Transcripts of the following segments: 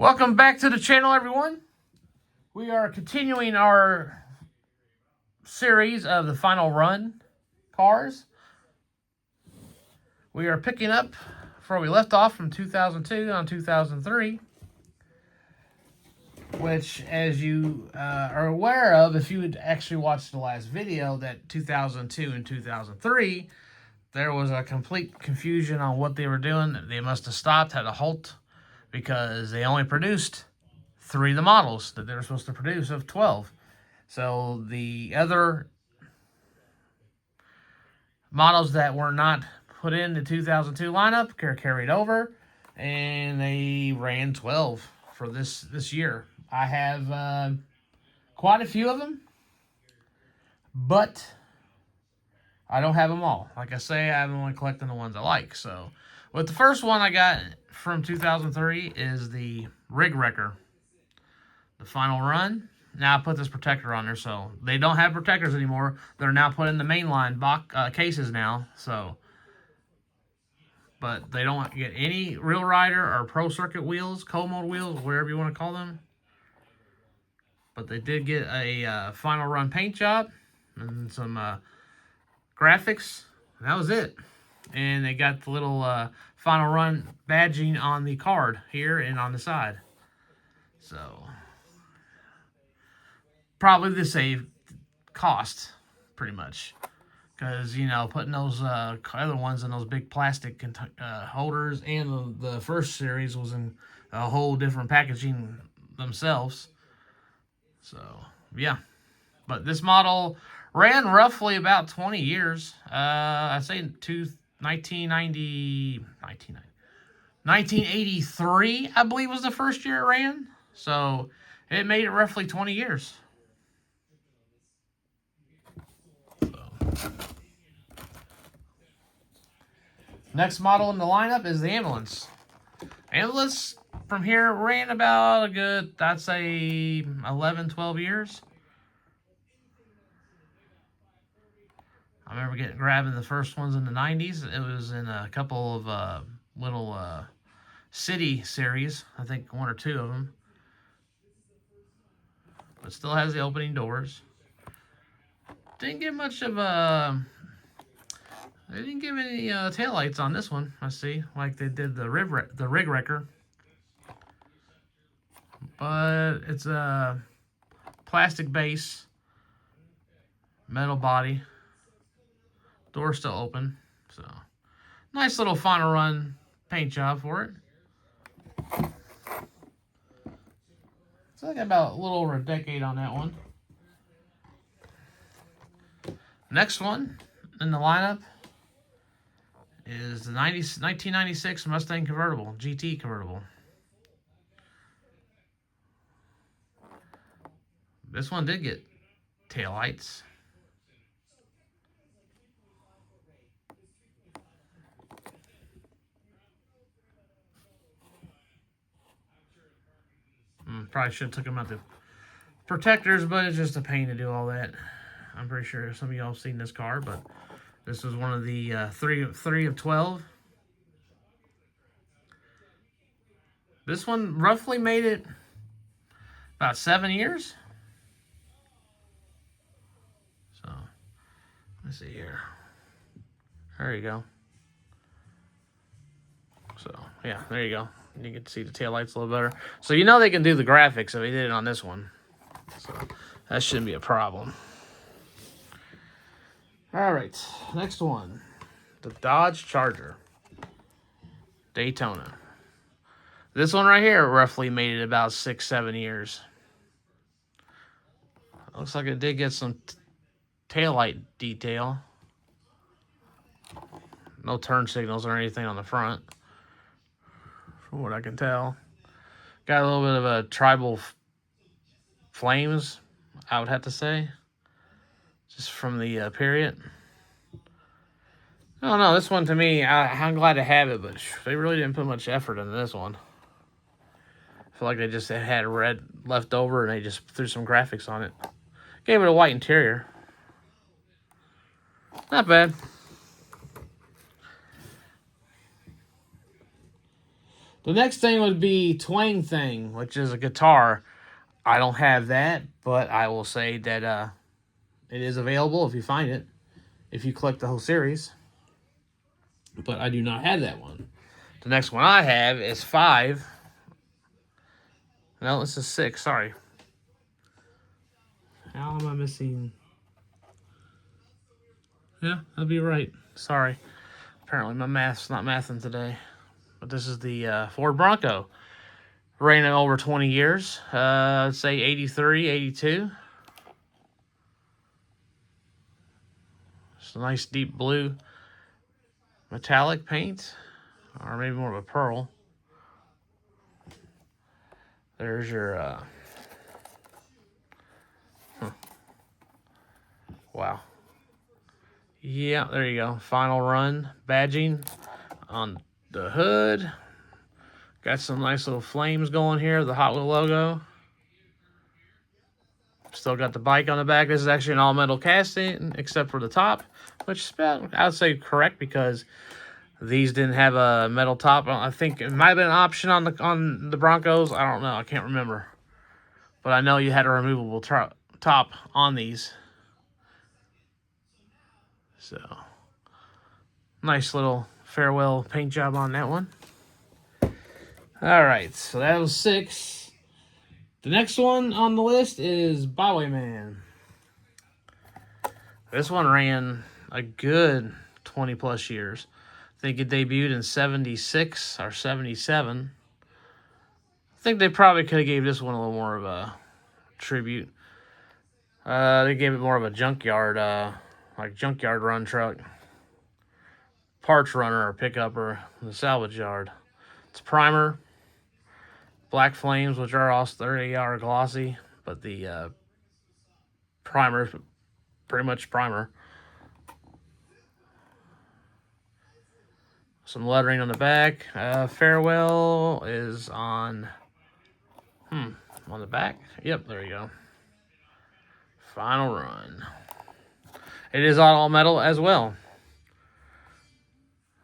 Welcome back to the channel, everyone. We are continuing our series of the Final Run cars. We are picking up where we left off from 2002 on 2003, which, as you are aware of, if you had actually watched the last video, that 2002 and 2003, there was a complete confusion on what they were doing. They must have stopped, had a halt, because they only produced 3 of the models that they were supposed to produce of 12. So the other models that were not put in the 2002 lineup are carried over, and they ran 12 for this year. I have quite a few of them, but I don't have them all. Like I say, I'm only collecting the ones I like. So, with the first one I got from 2003 is the Rig Wrecker, the Final Run. Now I put this protector on there, so they don't have protectors anymore. They're now put in the mainline cases now. So, but they don't get any Real Rider or Pro Circuit wheels, cold mold wheels, whatever you want to call them. But they did get a Final Run paint job and some graphics. That was it. And they got the little Final Run badging on the card here and on the side. So, probably the save cost, pretty much. Because, you know, putting those other ones in those big plastic holders, and the first series was in a whole different packaging themselves. So, yeah. But this model ran roughly about 20 years. I'd say 1983, I believe, was the first year it ran. So, it made it roughly 20 years. Next model in the lineup is the Ambulance. Ambulance from here ran about a good, I'd say, 11, 12 years. I remember grabbing the first ones in the 90s. It was in a couple of little city series. I think 1 or 2 of them. But still has the opening doors. Didn't get much of a... They didn't give any taillights on this one, I see, like they did the Rig Wrecker. But it's a plastic base, metal body. Door's still open, so nice little Final Run paint job for it. So I got about a little over a decade on that one. Next one in the lineup is the 1996 Mustang convertible, GT convertible. This one did get taillights. Probably should have took them out the protectors, but it's just a pain to do all that. I'm pretty sure some of y'all have seen this car, but this was one of the 3 of 12. This one roughly made it about 7 years. So, let's see here. There you go. So, yeah, there you go. You get to see the taillights a little better. So, you know they can do the graphics if they did it on this one. So, that shouldn't be a problem. All right, next one. The Dodge Charger. Daytona. This one right here roughly made it about 6-7 years. Looks like it did get some taillight detail. No turn signals or anything on the front, from what I can tell. Got a little bit of a tribal flames, I would have to say, just from the period. I don't know, this one to me, I'm glad to have it, but they really didn't put much effort into this one. I feel like they just had red left over and they just threw some graphics on it. Gave it a white interior. Not bad. The next thing would be Twang Thing, which is a guitar. I don't have that, but I will say that it is available if you find it, if you collect the whole series. But I do not have that one. The next one I have is 5. No, this is 6. Sorry. How am I missing? Yeah, I'll be right. Sorry. Apparently my math's not mathing today. But this is the Ford Bronco. Ran over 20 years. I'd say 83, 82. It's a nice deep blue metallic paint. Or maybe more of a pearl. There's your... Wow. Yeah, there you go. Final run badging on the hood. Got some nice little flames going here. The Hot Wheel logo. Still got the bike on the back. This is actually an all-metal casting, except for the top, which I would say correct because these didn't have a metal top. I think it might have been an option on the Broncos. I don't know. I can't remember. But I know you had a removable top on these. So, nice little farewell paint job on that one. All right, so that was 6. The next one on the list is Bywayman. This one ran a good 20 plus years. I think it debuted in 76 or 77. I think they probably could have gave this one a little more of a tribute. They gave it more of a junkyard, like junkyard run truck. Parts runner or pickup or the salvage yard. It's primer. Black flames, which are also 30-hour glossy, but the primer is pretty much primer. Some lettering on the back. Farewell is on the back. Yep, there you go. Final run. It is all metal as well.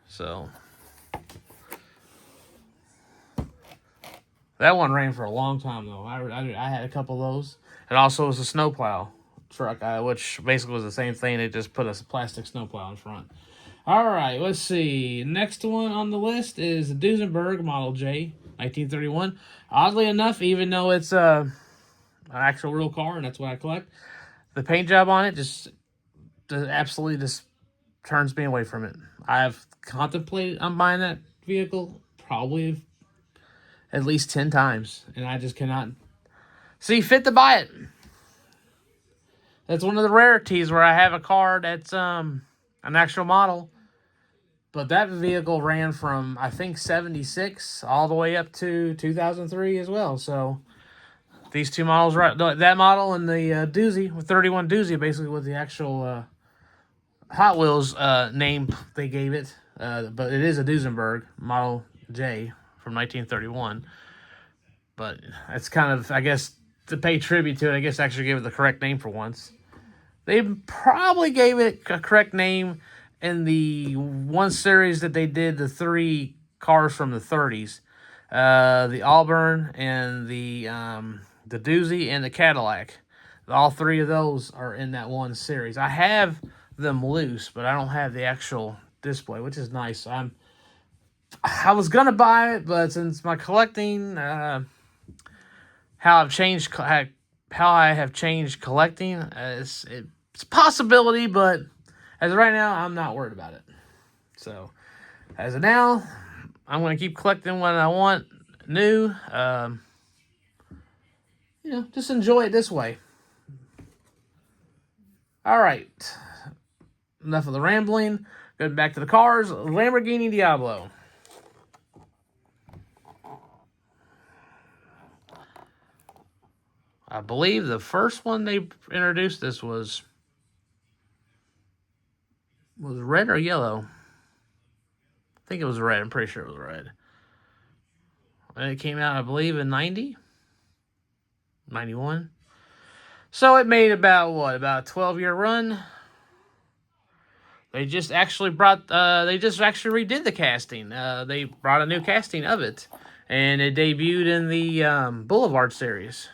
So that one ran for a long time, though. I had a couple of those. It also was a snowplow truck, which basically was the same thing. They just put a plastic snowplow in front. All right, let's see. Next one on the list is the Duesenberg Model J, 1931. Oddly enough, even though it's an actual real car, and that's what I collect, the paint job on it just absolutely just turns me away from it. I've contemplated on buying that vehicle probably at least 10 times, and I just cannot see fit to buy it. That's one of the rarities where I have a car that's an actual model, but that vehicle ran from, I think, 76 all the way up to 2003 as well. So these two models, right? That model and the Doozy, with 31 Doozy, basically with the actual Hot Wheels name they gave it, but it is a Duesenberg Model J from 1931. But it's kind of, I guess, to pay tribute to it, I guess actually gave it the correct name for once. They probably gave it a correct name in the one series that they did, the 3 cars from the 30s. The Auburn and the Doozy and the Cadillac. All 3 of those are in that one series. I have them loose, but I don't have the actual display, which is nice. I was gonna buy it, but since my collecting, how I have changed collecting, it's a possibility, but as of right now, I'm not worried about it. So, as of now, I'm gonna keep collecting what I want new. Just enjoy it this way. All right. Enough of the rambling. Going back to the cars. Lamborghini Diablo. I believe the first one they introduced this was red or yellow. I think it was red. I'm pretty sure it was red. And it came out, I believe, in 90? 91? So it made about a 12-year run. They just actually redid the casting. They brought a new casting of it. and it debuted in the Boulevard series.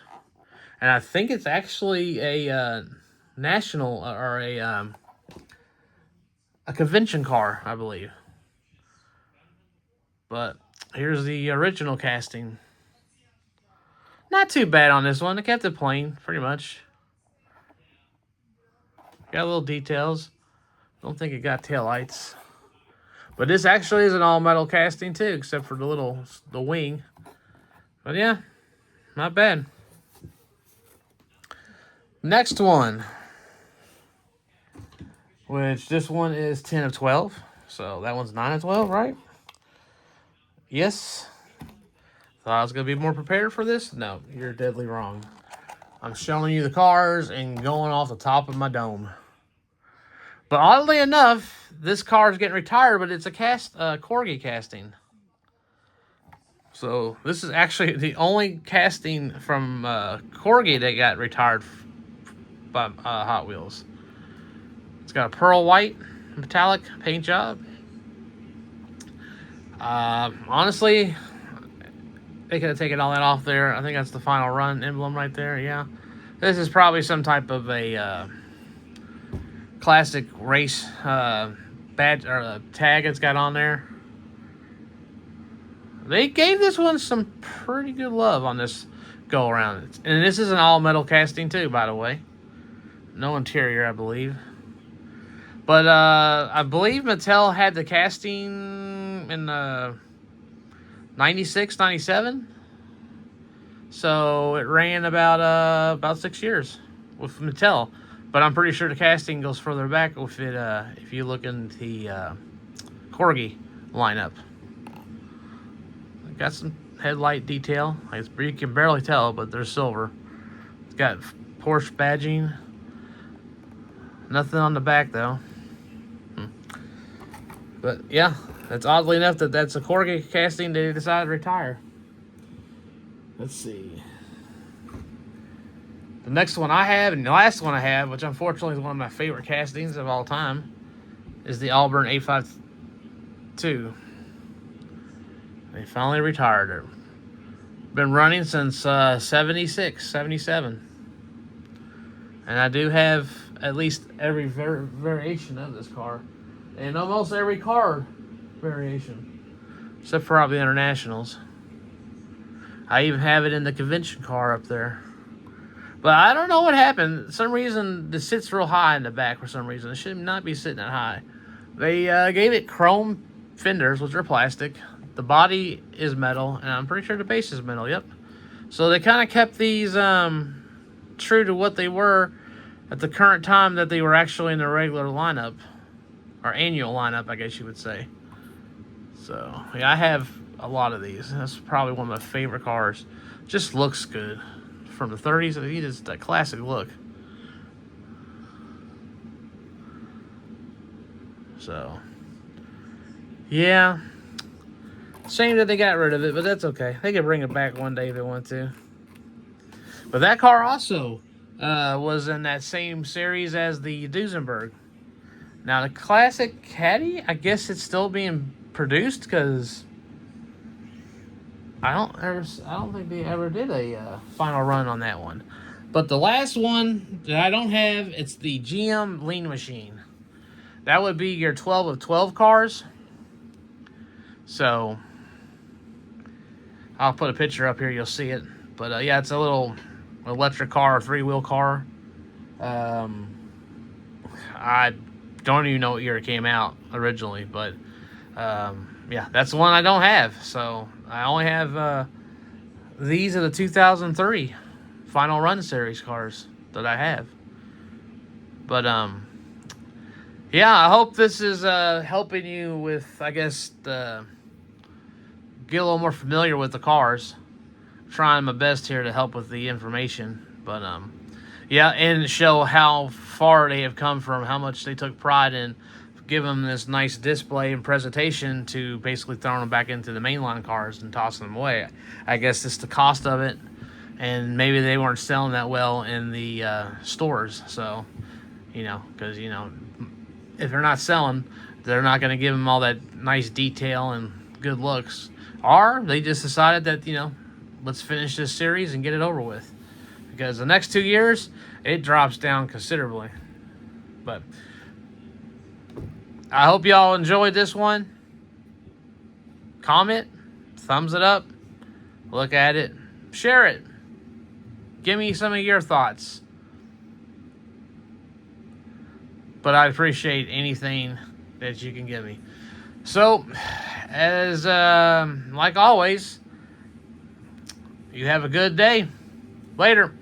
And I think it's actually a national or a convention car, I believe. But here's the original casting. Not too bad on this one. They kept it plain, pretty much. Got little details. Don't think it got tail lights. But this actually is an all metal casting too, except for the wing. But yeah, not bad. Next one, which this one is 10 of 12. So that one's 9 of 12, right? Yes. Thought I was going to be more prepared for this? No, you're deadly wrong. I'm showing you the cars and going off the top of my dome. But oddly enough, this car is getting retired, but it's a Corgi casting. So this is actually the only casting from Corgi that got retired by Hot Wheels. It's got a pearl white metallic paint job. Honestly, they could have taken all that off there. I think that's the Final Run emblem right there. Yeah, this is probably some type of a classic race badge or tag it's got on there. They gave this one some pretty good love on this go around, and this is an all metal casting too, by the way. No interior, I believe. But I believe Mattel had the casting in 96, 97. So it ran about 6 years with Mattel. But I'm pretty sure the casting goes further back with it if you look in the Corgi lineup. Got some headlight detail. You can barely tell, but they're silver. It's got Porsche badging. Nothing on the back, though. But, yeah, that's oddly enough that's a Corgi casting they decided to retire. Let's see. The next one I have, and the last one I have, which unfortunately is one of my favorite castings of all time, is the Auburn 852. They finally retired her. Been running since 76, 77. And I do have at least every variation of this car. And almost every car variation. Except for probably internationals. I even have it in the convention car up there. But I don't know what happened. For some reason, this sits real high in the back for some reason. It should not be sitting that high. They gave it chrome fenders, which are plastic. The body is metal, and I'm pretty sure the base is metal, yep. So they kind of kept these true to what they were at the current time that they were actually in the regular lineup. Or annual lineup, I guess you would say. So, yeah, I have a lot of these. That's probably one of my favorite cars. Just looks good. From the 30s, it is that classic look. So, yeah. Shame that they got rid of it, but that's okay. They can bring it back one day if they want to. But that car also was in that same series as the Duesenberg. Now, the classic Caddy, I guess it's still being produced because I don't think they ever did a final run on that one. But the last one that I don't have, it's the GM Lean Machine. That would be your 12 of 12 cars. So I'll put a picture up here, you'll see it. But yeah, it's a little electric car, 3-wheel car. I don't even know what year it came out originally, but yeah, that's the one I don't have. So I only have these are the 2003 Final Run Series cars that I have. But yeah, I hope this is helping you with, I guess, get a little more familiar with the cars. I'm trying my best here to help with the information, but yeah, and show how far they have come from, how much they took pride in giving them this nice display and presentation to basically throwing them back into the mainline cars and tossing them away. I guess it's the cost of it, and maybe they weren't selling that well in the stores. So, because, if they're not selling, they're not going to give them all that nice detail and good looks. or they just decided that, let's finish this series and get it over with. Because the next 2 years, it drops down considerably. But I hope y'all enjoyed this one. Comment, thumbs it up, look at it, share it. Give me some of your thoughts. But I'd appreciate anything that you can give me. So, as like always, you have a good day. Later.